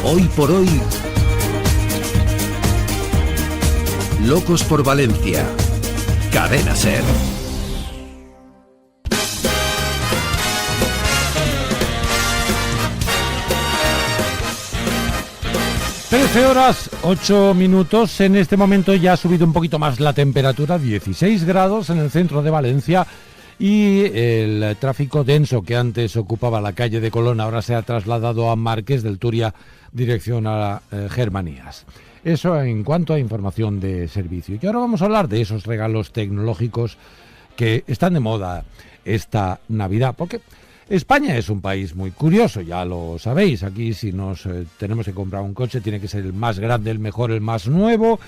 Hoy por hoy, Locos por Valencia, Cadena SER. 13:08. En este momento ya ha subido un poquito más la temperatura, 16 grados en el centro de Valencia, y el tráfico denso que antes ocupaba la calle de Colón ahora se ha trasladado a Marqués del Turia, dirección a Germanías. Eso en cuanto a información de servicio. Y ahora vamos a hablar de esos regalos tecnológicos que están de moda esta Navidad, porque España es un país muy curioso, ya lo sabéis. Aquí si nos tenemos que comprar un coche tiene que ser el más grande, el mejor, el más nuevo.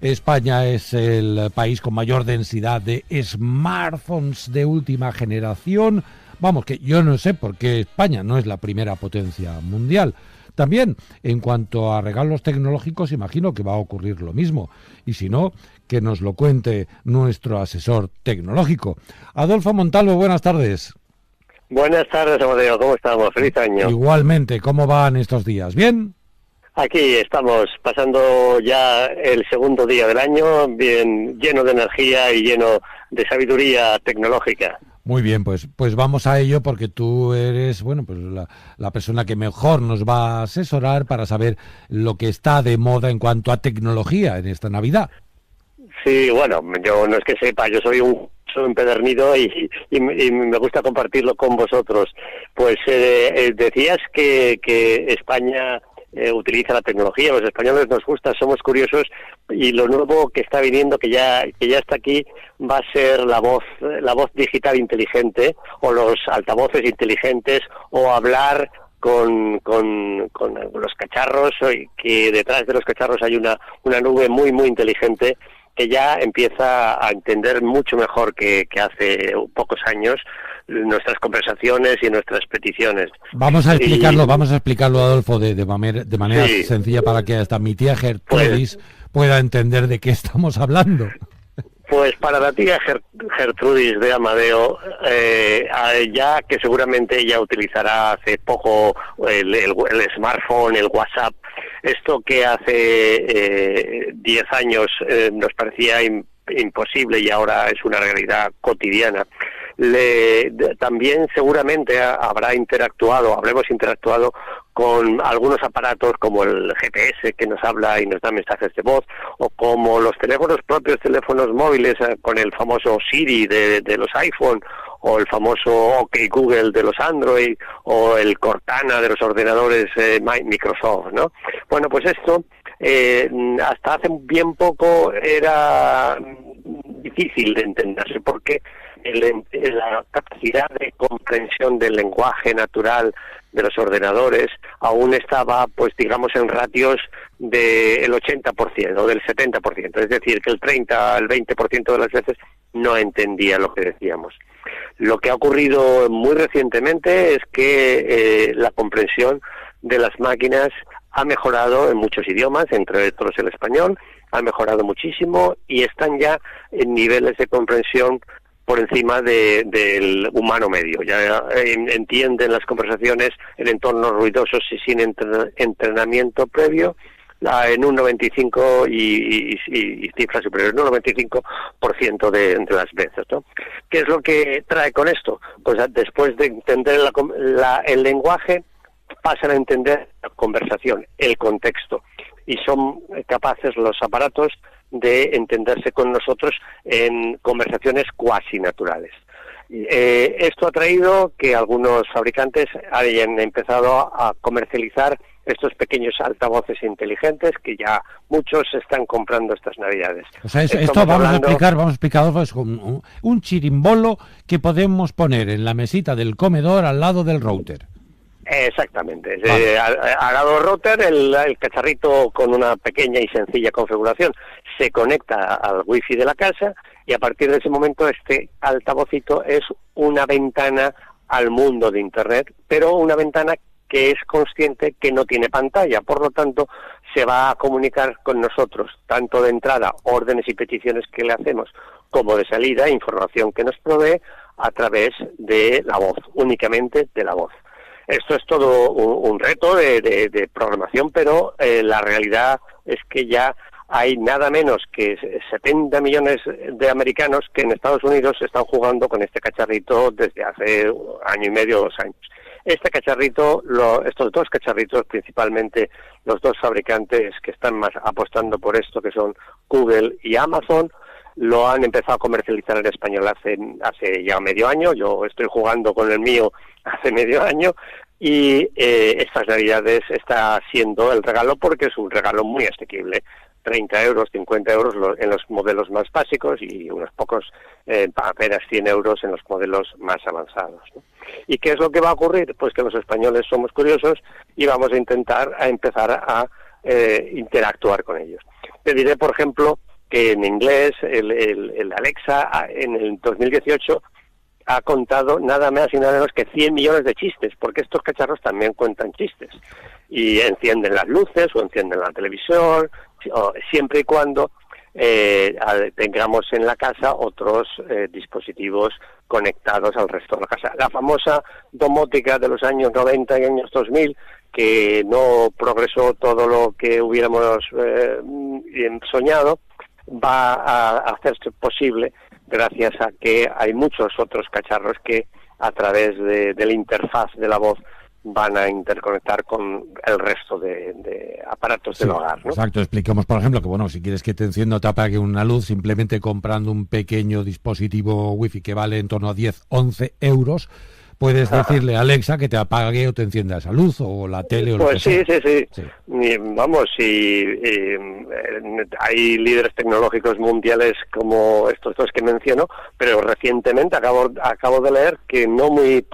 España es el país con mayor densidad de smartphones de última generación. Vamos, que yo no sé por qué España no es la primera potencia mundial. También, en cuanto a regalos tecnológicos, imagino que va a ocurrir lo mismo. Y si no, que nos lo cuente nuestro asesor tecnológico. Adolfo Montalvo, buenas tardes. Buenas tardes, Amadeo. ¿Cómo estamos? Feliz año. Igualmente, ¿cómo van estos días? ¿Bien? Aquí estamos pasando ya el segundo día del año, bien lleno de energía y lleno de sabiduría tecnológica. Muy bien, pues vamos a ello, porque tú eres, bueno, pues la persona que mejor nos va a asesorar para saber lo que está de moda en cuanto a tecnología en esta Navidad. Sí, bueno, yo no es que sepa, yo soy un empedernido y me gusta compartirlo con vosotros. Pues decías que España utiliza la tecnología, los españoles nos gusta, somos curiosos, y lo nuevo que está viniendo, que ya está aquí, va a ser la voz digital inteligente, o los altavoces inteligentes, o hablar con los cacharros, que detrás de los cacharros hay una nube muy muy inteligente que ya empieza a entender mucho mejor que hace pocos años nuestras conversaciones y nuestras peticiones. Vamos a explicarlo, Adolfo, de manera sí, sencilla, para que hasta mi tía Gertrudis pueda entender de qué estamos hablando. Pues para la tía Gertrudis de Amadeo, ya que seguramente ella utilizará hace poco el smartphone, el WhatsApp, esto que hace 10 años nos parecía imposible y ahora es una realidad cotidiana. También seguramente habremos interactuado con algunos aparatos como el GPS, que nos habla y nos da mensajes de voz, o como los propios teléfonos móviles, con el famoso Siri de los iPhone, o el famoso OK Google de los Android, o el Cortana de los ordenadores Microsoft, ¿no? Bueno, pues esto hasta hace bien poco era difícil de entenderse, porque la capacidad de comprensión del lenguaje natural de los ordenadores aún estaba, pues digamos, en ratios del 80% o del 70%, es decir, que el 30 al 20% de las veces no entendía lo que decíamos. Lo que ha ocurrido muy recientemente es que la comprensión de las máquinas ha mejorado en muchos idiomas, entre otros el español, ha mejorado muchísimo y están ya en niveles de comprensión por encima del humano medio. Ya entienden las conversaciones en entornos ruidosos y sin entrenamiento previo en un 95 y cifras superiores, en un 95% de las veces, ¿no? ¿Qué es lo que trae con esto? Pues después de entender el lenguaje, pasan a entender la conversación, el contexto, y son capaces los aparatos de entenderse con nosotros en conversaciones cuasi naturales. Esto ha traído que algunos fabricantes hayan empezado a comercializar estos pequeños altavoces inteligentes que ya muchos están comprando estas Navidades. O sea, esto vamos a explicar, pues, un chirimbolo que podemos poner en la mesita del comedor al lado del router. Exactamente. Vale. Al lado del router, el cacharrito, con una pequeña y sencilla configuración, se conecta al wifi de la casa, y a partir de ese momento este altavocito es una ventana al mundo de Internet, pero una ventana que es consciente que no tiene pantalla, por lo tanto se va a comunicar con nosotros, tanto de entrada, órdenes y peticiones que le hacemos, como de salida, información que nos provee a través de la voz, únicamente de la voz. Esto es todo un reto de programación, pero la realidad es que ya hay nada menos que 70 millones de americanos que en Estados Unidos están jugando con este cacharrito desde hace año y medio, 2 años. Este cacharrito, estos dos cacharritos, principalmente los dos fabricantes que están más apostando por esto, que son Google y Amazon, lo han empezado a comercializar en español hace ya medio año. Yo estoy jugando con el mío hace medio año y estas Navidades está siendo el regalo porque es un regalo muy asequible. 30 euros, 50 euros en los modelos más básicos y unos pocos, apenas 100 euros en los modelos más avanzados, ¿no? ¿Y qué es lo que va a ocurrir? Pues que los españoles somos curiosos y vamos a empezar a interactuar con ellos. Te diré, por ejemplo, que en inglés el Alexa en el 2018 ha contado nada más y nada menos que 100 millones de chistes, porque estos cacharros también cuentan chistes. Y encienden las luces o encienden la televisión, siempre y cuando tengamos en la casa otros dispositivos conectados al resto de la casa. La famosa domótica de los años 90 y años 2000, que no progresó todo lo que hubiéramos soñado, va a hacerse posible gracias a que hay muchos otros cacharros que a través de la interfaz de la voz van a interconectar con el resto de aparatos del hogar, ¿no? Exacto, expliquemos, por ejemplo, que bueno, si quieres que te encienda o te apague una luz, simplemente comprando un pequeño dispositivo wifi que vale en torno a 10-11 euros, puedes decirle a Alexa que te apague o te encienda esa luz, o la tele o lo que sea. Sí. Vamos, hay líderes tecnológicos mundiales como estos dos que menciono, pero recientemente acabo de leer que no muy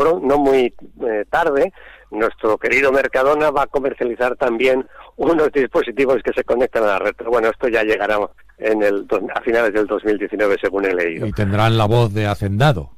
tarde nuestro querido Mercadona va a comercializar también unos dispositivos que se conectan a la red. Pero bueno, esto ya llegará a finales del 2019, según he leído. Y tendrán la voz de hacendado.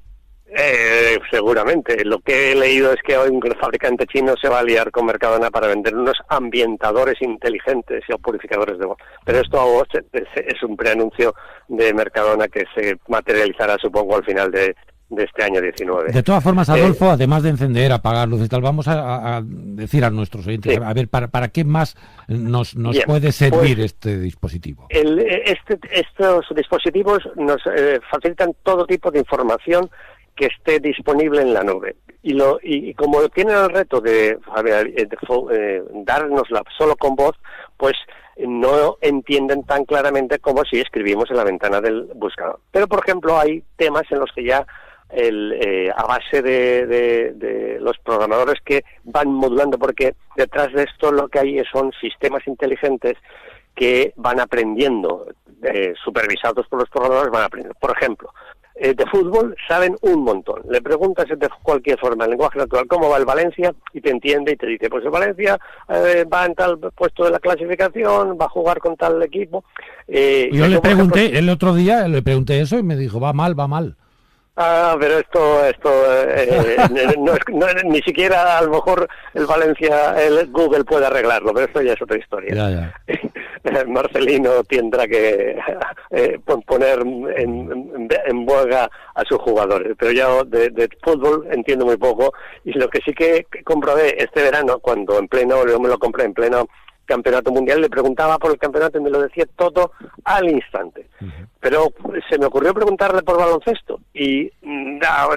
Seguramente. Lo que he leído es que hoy un fabricante chino se va a aliar con Mercadona para vender unos ambientadores inteligentes o purificadores de voz. Pero esto es un preanuncio de Mercadona que se materializará, supongo, al final de este año 19. De todas formas, Adolfo, además de encender, apagar luces y tal, vamos a decir a nuestros oyentes, sí, a ver, ¿para qué más nos bien, puede servir pues, este dispositivo? Estos dispositivos nos facilitan todo tipo de información que esté disponible en la nube. Y como tienen el reto de dárnosla solo con voz, pues no entienden tan claramente como si escribimos en la ventana del buscador. Pero, por ejemplo, hay temas en los que ya a base de los programadores que van modulando, porque detrás de esto lo que hay son sistemas inteligentes que van aprendiendo, supervisados por los programadores, van aprendiendo. Por ejemplo, de fútbol saben un montón. Le preguntas de cualquier forma, en lenguaje natural, cómo va el Valencia, y te entiende y te dice, pues el Valencia va en tal puesto de la clasificación, va a jugar con tal equipo. Yo le pregunté, el otro día le pregunté eso y me dijo, va mal. Pero esto ni siquiera a lo mejor el Google puede arreglarlo, pero esto ya es otra historia. Ya. Marcelino tendrá que poner en boga a sus jugadores, pero yo de fútbol entiendo muy poco, y lo que sí que comprobé este verano, cuando yo me lo compré en pleno campeonato mundial, le preguntaba por el campeonato y me lo decía todo al instante. Pero se me ocurrió preguntarle por baloncesto y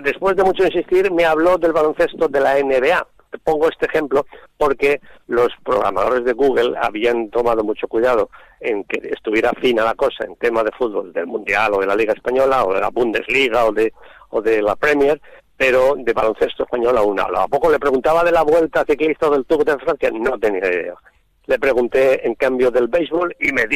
después de mucho insistir me habló del baloncesto de la NBA. Te pongo este ejemplo porque los programadores de Google habían tomado mucho cuidado en que estuviera fina la cosa en tema de fútbol, del Mundial o de la Liga Española o de la Bundesliga o de la Premier, pero de baloncesto español aún no hablaba. A poco le preguntaba de la Vuelta Ciclista del Tour de Francia, no tenía idea. Le pregunté, en cambio, del béisbol y me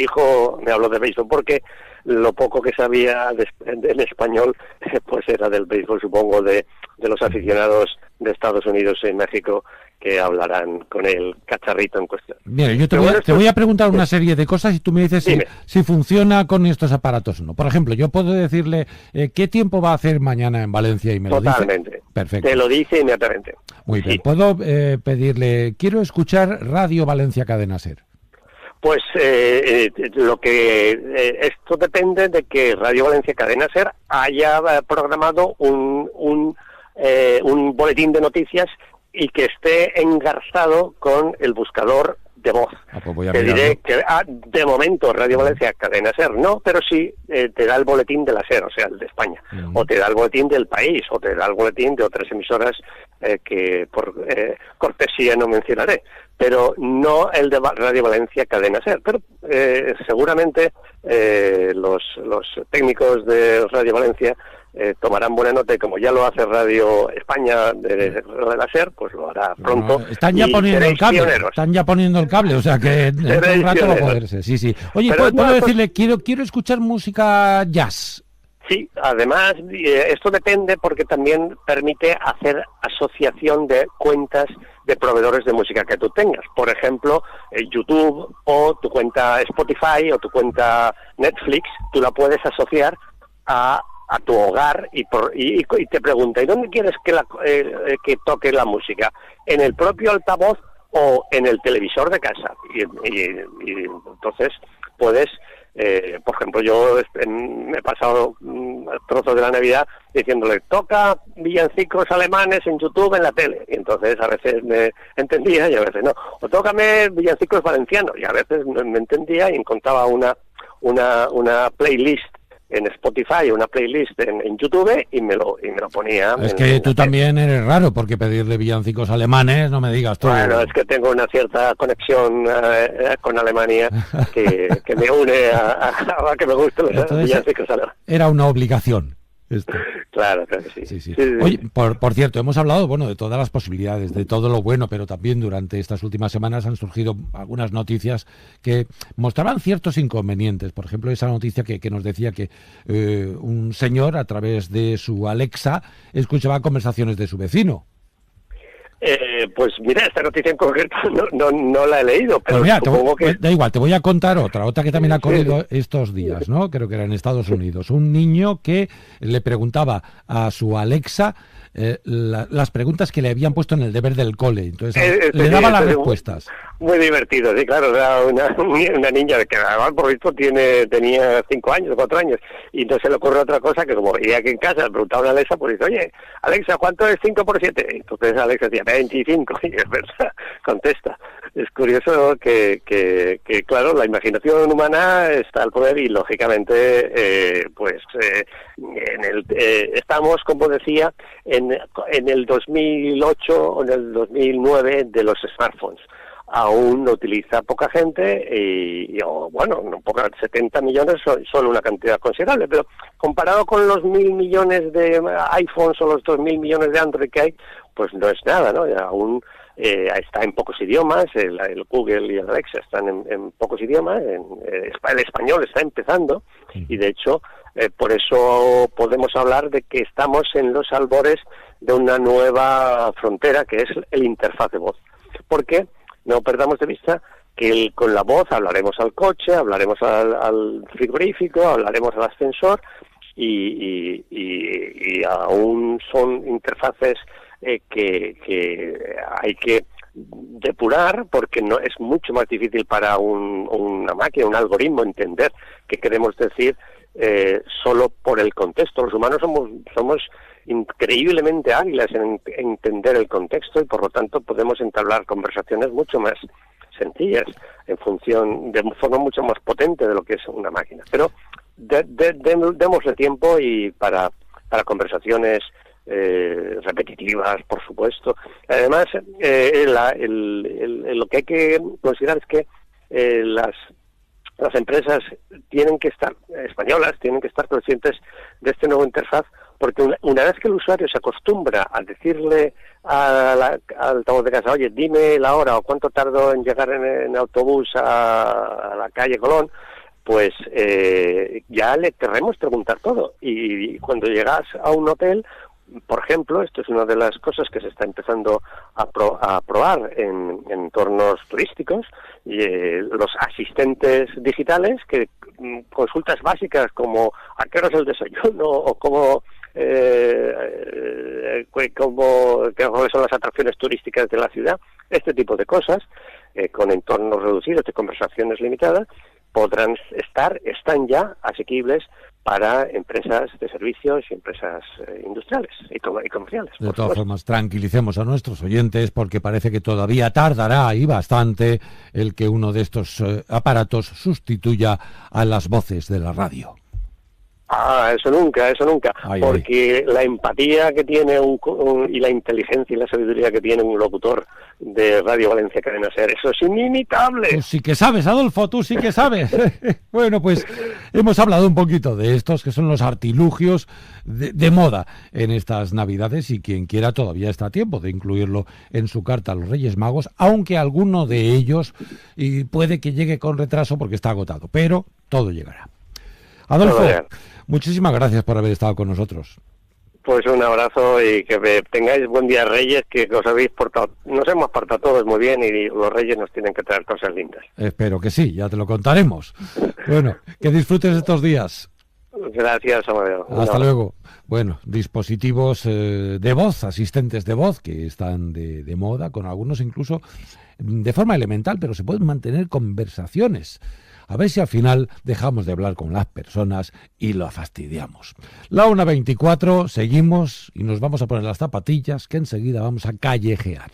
habló de béisbol, porque lo poco que sabía del español, pues era del béisbol, supongo, de los aficionados de Estados Unidos y México que hablarán con el cacharrito en cuestión. Mira, yo te voy a preguntar una serie de cosas y tú me dices si funciona con estos aparatos o no. Por ejemplo, yo puedo decirle qué tiempo va a hacer mañana en Valencia y me lo dice. Totalmente. Perfecto. Te lo dice inmediatamente. Muy bien. ¿Puedo pedirle, quiero escuchar Radio Valencia Cadena Ser? Pues esto depende de que Radio Valencia Cadena Ser haya programado un boletín de noticias y que esté engarzado con el buscador de voz. Pues voy a te mirarlo. diré que de momento Radio Valencia Cadena SER no, pero sí te da el boletín de la SER, o sea, el de España, o te da el boletín del país, o te da el boletín de otras emisoras que por cortesía no mencionaré, pero no el de Radio Valencia Cadena SER. Pero seguramente los técnicos de Radio Valencia tomarán buena nota, y como ya lo hace Radio España de la SER, pues lo hará pronto. No, están ya poniendo el cable, pioneros. están ya poniendo el cable, o sea que en un rato va a poderse. Sí, sí. Oye, ¿puedo decirle, quiero escuchar música jazz? Sí, además esto depende porque también permite hacer asociación de cuentas de proveedores de música que tú tengas. Por ejemplo, YouTube o tu cuenta Spotify o tu cuenta Netflix, tú la puedes asociar a tu hogar y te pregunta, ¿y dónde quieres que toque la música? ¿En el propio altavoz o en el televisor de casa? Y entonces puedes... por ejemplo, yo me he pasado trozos de la Navidad diciéndole, toca villancicos alemanes en YouTube, en la tele. Y entonces a veces me entendía y a veces no. O tócame villancicos valencianos. Y a veces no me entendía y encontraba una playlist en Spotify, una playlist en YouTube y me lo ponía. Es que tú también eres raro, porque pedirle villancicos alemanes, no me digas tú. Bueno, es que tengo una cierta conexión con Alemania que me une a que me gusten los villancicos alemanes. Era una obligación. Claro que sí. Sí. Oye, por cierto, hemos hablado, de todas las posibilidades, de todo lo bueno, pero también durante estas últimas semanas han surgido algunas noticias que mostraban ciertos inconvenientes. Por ejemplo, esa noticia que nos decía que un señor, a través de su Alexa, escuchaba conversaciones de su vecino. Pues mira, esta noticia en concreto no la he leído, pero pues mira, supongo que... Da igual, te voy a contar otra que también ha corrido estos días, ¿no? Creo que era en Estados Unidos. Un niño que le preguntaba a su Alexa las preguntas que le habían puesto en el deber del cole. Entonces le daba las respuestas. Muy divertido, sí, claro. Era una niña que además, por visto, tenía 5 años, 4 años, y entonces se le ocurre otra cosa que, como veía que en casa le preguntaba a Alexa, pues dice, oye, Alexa, ¿cuánto es 5 por 7? Entonces Alexa decía, 25, y es verdad, contesta. Es curioso que claro, la imaginación humana está al poder y, lógicamente, estamos, como decía, en el 2008 o en el 2009 de los smartphones. Aún lo utiliza poca gente y 70 millones son una cantidad considerable, pero comparado con los 1.000 millones de iPhones o los 2.000 millones de Android que hay, pues no es nada, ¿no? Aún está en pocos idiomas, el Google y el Alexa están en pocos idiomas, el español está empezando y de hecho por eso podemos hablar de que estamos en los albores de una nueva frontera que es el interfaz de voz, porque no perdamos de vista que con la voz hablaremos al coche, hablaremos al frigorífico, hablaremos al ascensor y aún son interfaces que hay que depurar, porque no es mucho más difícil para una máquina, un algoritmo, entender qué queremos decir solo por el contexto. Los humanos somos increíblemente hábiles en entender el contexto y por lo tanto podemos entablar conversaciones mucho más sencillas de forma mucho más potente de lo que es una máquina. Pero démosle tiempo y para conversaciones repetitivas, por supuesto. Además, lo que hay que considerar es que las empresas españolas tienen que estar conscientes de este nuevo interfaz, porque una vez que el usuario se acostumbra a decirle al altavoz de casa, oye, dime la hora o cuánto tardo en llegar en autobús a la calle Colón, pues ya le querremos preguntar todo. Y cuando llegas a un hotel, por ejemplo, esto es una de las cosas que se está empezando a probar en entornos turísticos, los asistentes digitales, que consultas básicas como a qué hora es el desayuno o cuáles son las atracciones turísticas de la ciudad, este tipo de cosas, con entornos reducidos de conversaciones limitadas, están ya asequibles para empresas de servicios y empresas industriales y comerciales. De todas formas, tranquilicemos a nuestros oyentes porque parece que todavía tardará y bastante el que uno de estos aparatos sustituya a las voces de la radio. Eso nunca, porque la empatía que tiene y la inteligencia y la sabiduría que tiene un locutor de Radio Valencia Cadena SER, eso es inimitable. Tú sí que sabes, Adolfo, tú sí que sabes. Bueno, pues hemos hablado un poquito de estos que son los artilugios de moda en estas Navidades y quien quiera todavía está a tiempo de incluirlo en su carta a los Reyes Magos, aunque alguno de ellos puede que llegue con retraso porque está agotado, pero todo llegará. Adolfo, muchísimas gracias por haber estado con nosotros. Pues un abrazo y que tengáis buen día, Reyes, que os habéis portado, nos hemos portado todos muy bien y los Reyes nos tienen que traer cosas lindas. Espero que sí, ya te lo contaremos. Bueno, que disfrutes estos días. Gracias, Amadeo. Hasta luego. Bueno, dispositivos de voz, asistentes de voz, que están de moda, con algunos incluso de forma elemental, pero se pueden mantener conversaciones. A ver si al final dejamos de hablar con las personas y lo fastidiamos. La 1:24, seguimos y nos vamos a poner las zapatillas, que enseguida vamos a callejear.